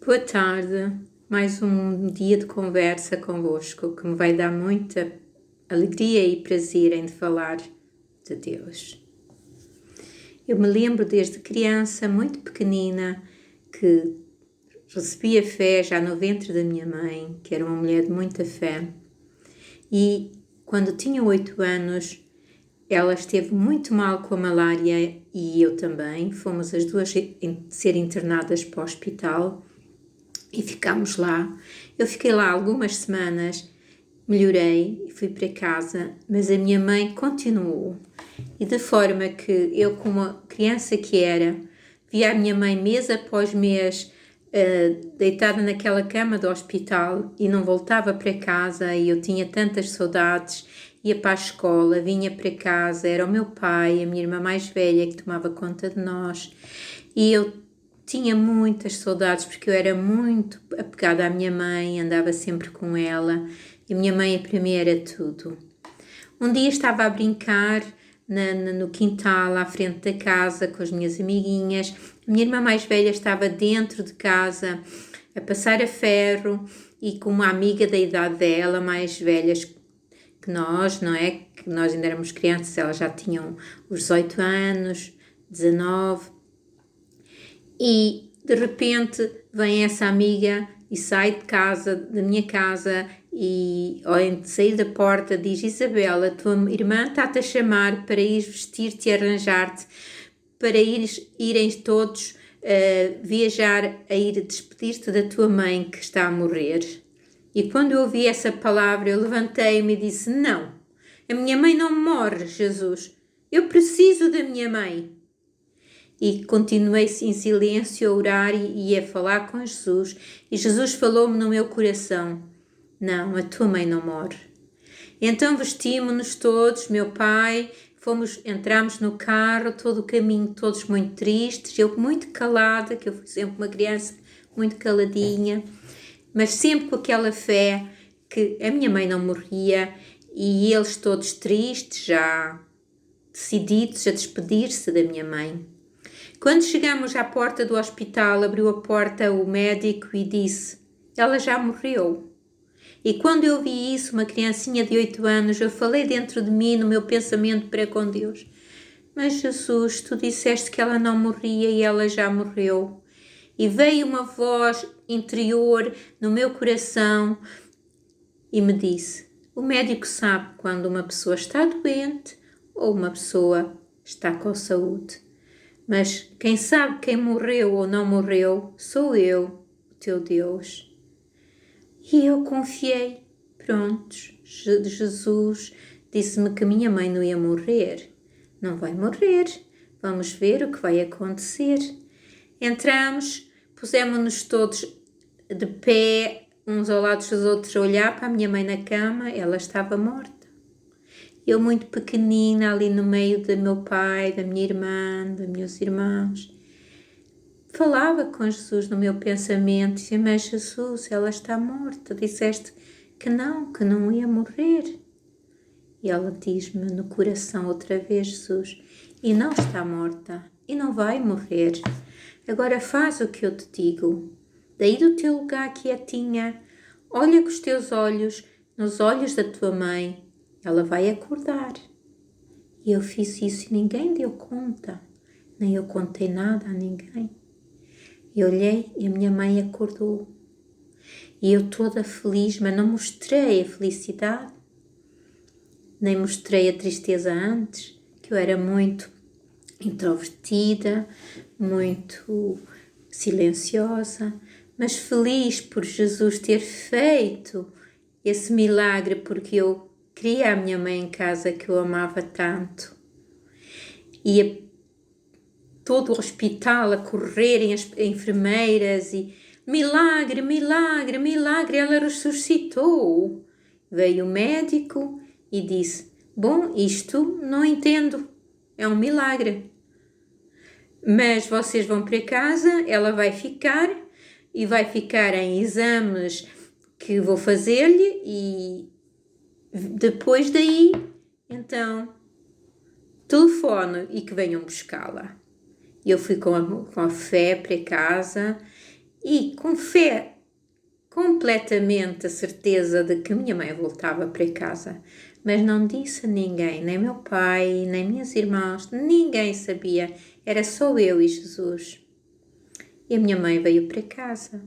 Boa tarde, mais um dia de conversa convosco que me vai dar muita alegria e prazer em falar de Deus. Eu me lembro desde criança, muito pequenina, que recebi a fé já no ventre da minha mãe, que era uma mulher de muita fé, e quando tinha 8 anos, ela esteve muito mal com a malária e eu também. Fomos as duas ser internadas para o hospital e ficámos lá. Eu fiquei lá algumas semanas, melhorei e fui para casa, mas a minha mãe continuou. E de forma que eu, como uma criança que era, via a minha mãe mês após mês deitada naquela cama do hospital e não voltava para casa, e eu tinha tantas saudades. Ia para a escola, vinha para casa, era o meu pai, a minha irmã mais velha que tomava conta de nós, e eu tinha muitas saudades porque eu era muito apegada à minha mãe, andava sempre com ela, e a minha mãe para mim era tudo. Um dia estava a brincar no quintal à frente da casa com as minhas amiguinhas. A minha irmã mais velha estava dentro de casa a passar a ferro e com uma amiga da idade dela, mais velhas que nós, não é? Que nós ainda éramos crianças, elas já tinham os 18 anos, 19. E de repente vem essa amiga e sai de casa, da minha casa, e ao sair da porta diz: Isabela, tua irmã está-te a chamar para ir vestir-te e arranjar-te, para irem todos viajar, a ir despedir-te da tua mãe que está a morrer. E quando eu ouvi essa palavra, eu levantei-me e disse: não, a minha mãe não morre, Jesus, eu preciso da minha mãe. E continuei em silêncio a orar e a falar com Jesus. E Jesus falou-me no meu coração: não, a tua mãe não morre. Então vestimos-nos todos, meu pai, entramos no carro, todo o caminho, todos muito tristes, eu muito calada, que eu fui sempre uma criança muito caladinha, mas sempre com aquela fé que a minha mãe não morria, e eles todos tristes, já decididos a despedir-se da minha mãe. Quando chegamos à porta do hospital, abriu a porta o médico e disse: ela já morreu. E quando eu vi isso, uma criancinha de 8 anos, eu falei dentro de mim, no meu pensamento para com Deus: mas Jesus, tu disseste que ela não morria e ela já morreu. E veio uma voz interior no meu coração e me disse: o médico sabe quando uma pessoa está doente ou uma pessoa está com saúde. Mas quem sabe quem morreu ou não morreu sou eu, o teu Deus. E eu confiei. Prontos, Jesus disse-me que minha mãe não ia morrer. Não vai morrer. Vamos ver o que vai acontecer. Entramos, pusemos-nos todos de pé, uns ao lado dos outros, a olhar para a minha mãe na cama. Ela estava morta. Eu muito pequenina, ali no meio do meu pai, da minha irmã, dos meus irmãos, falava com Jesus no meu pensamento, dizia: mas Jesus, ela está morta, disseste que não ia morrer. E ela diz-me no coração outra vez: Jesus, e não está morta, e não vai morrer. Agora faz o que eu te digo. Daí do teu lugar quietinha, olha com os teus olhos nos olhos da tua mãe, ela vai acordar. E eu fiz isso e ninguém deu conta, nem eu contei nada a ninguém. E olhei e a minha mãe acordou. E eu toda feliz, mas não mostrei a felicidade, nem mostrei a tristeza antes, que eu era muito introvertida, muito silenciosa, mas feliz por Jesus ter feito esse milagre, porque eu queria a minha mãe em casa, que eu amava tanto. E todo o hospital a correrem as enfermeiras e milagre, milagre, milagre, ela ressuscitou. Veio o médico e disse: bom, isto não entendo, é um milagre. Mas vocês vão para casa, ela vai ficar e vai ficar em exames que vou fazer-lhe, e depois daí, então, telefono e que venham buscá-la. Eu fui com a fé para casa e com fé, completamente a certeza de que minha mãe voltava para casa. Mas não disse a ninguém, nem meu pai, nem meus irmãos, ninguém sabia. Era só eu e Jesus. E a minha mãe veio para casa.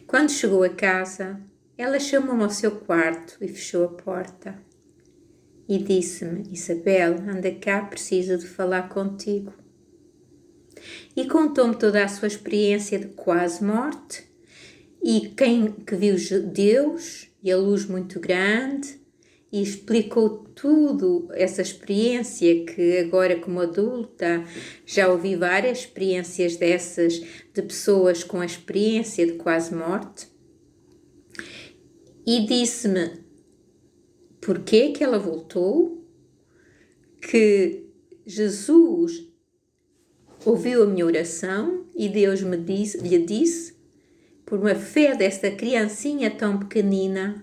Quando chegou a casa, ela chamou-me ao seu quarto e fechou a porta. E disse-me: Isabel, anda cá, preciso de falar contigo. E contou-me toda a sua experiência de quase morte e que viu Deus e a luz muito grande, e explicou tudo, essa experiência que agora como adulta já ouvi várias experiências dessas de pessoas com a experiência de quase morte. E disse-me porquê que ela voltou, que Jesus ouviu a minha oração e Deus lhe disse, por uma fé desta criancinha tão pequenina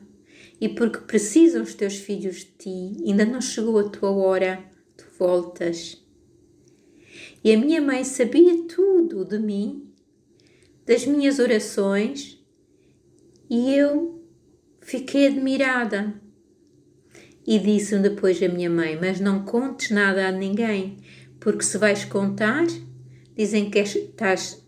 e porque precisam os teus filhos de ti, ainda não chegou a tua hora, tu voltas. E a minha mãe sabia tudo de mim, das minhas orações, e eu fiquei admirada. E disse-me depois a minha mãe, mas não contes nada a ninguém, porque se vais contar, dizem que estás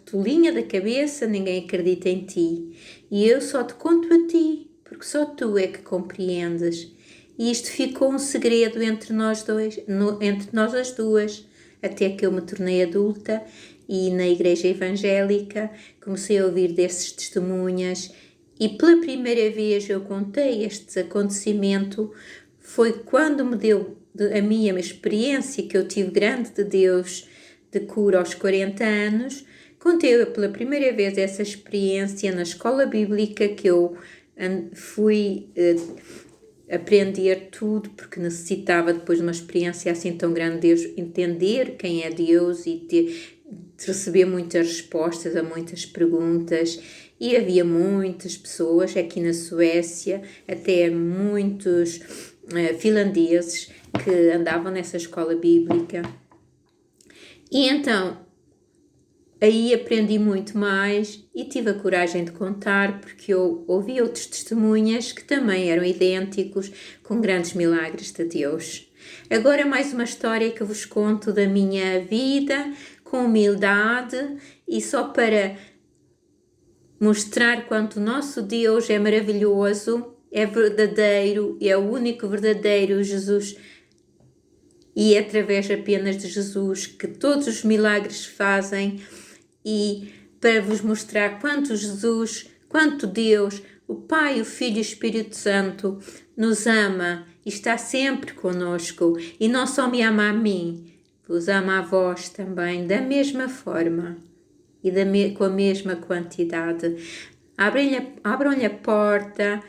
tolinha da cabeça, ninguém acredita em ti. E eu só te conto a ti, porque só tu é que compreendes. E isto ficou um segredo entre nós as duas, até que eu me tornei adulta e na igreja evangélica comecei a ouvir desses testemunhas. E pela primeira vez eu contei este acontecimento, foi quando me deu a minha experiência que eu tive grande de Deus, de cura aos 40 anos, contei pela primeira vez essa experiência na escola bíblica que eu fui aprender tudo, porque necessitava depois de uma experiência assim tão grande de Deus, entender quem é Deus e de receber muitas respostas a muitas perguntas. E havia muitas pessoas aqui na Suécia, até muitos finlandeses que andavam nessa escola bíblica. E então, aí aprendi muito mais e tive a coragem de contar, porque eu ouvi outros testemunhas que também eram idênticos, com grandes milagres de Deus. Agora mais uma história que vos conto da minha vida, com humildade e só para mostrar quanto o nosso Deus é maravilhoso, é verdadeiro, é o único verdadeiro Jesus. E é através apenas de Jesus que todos os milagres fazem, e para vos mostrar quanto Jesus, quanto Deus, o Pai, o Filho e o Espírito Santo nos ama e está sempre conosco, e não só me ama a mim, vos ama a vós também, da mesma forma e com a mesma quantidade. Abram-lhe a porta,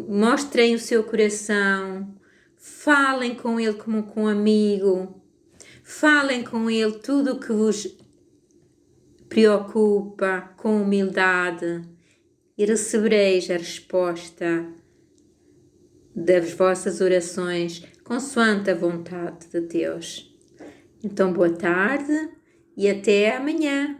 mostrem o seu coração, falem com ele como com um amigo, falem com ele tudo o que vos preocupa, com humildade, e recebereis a resposta das vossas orações consoante a vontade de Deus. Então, boa tarde e até amanhã.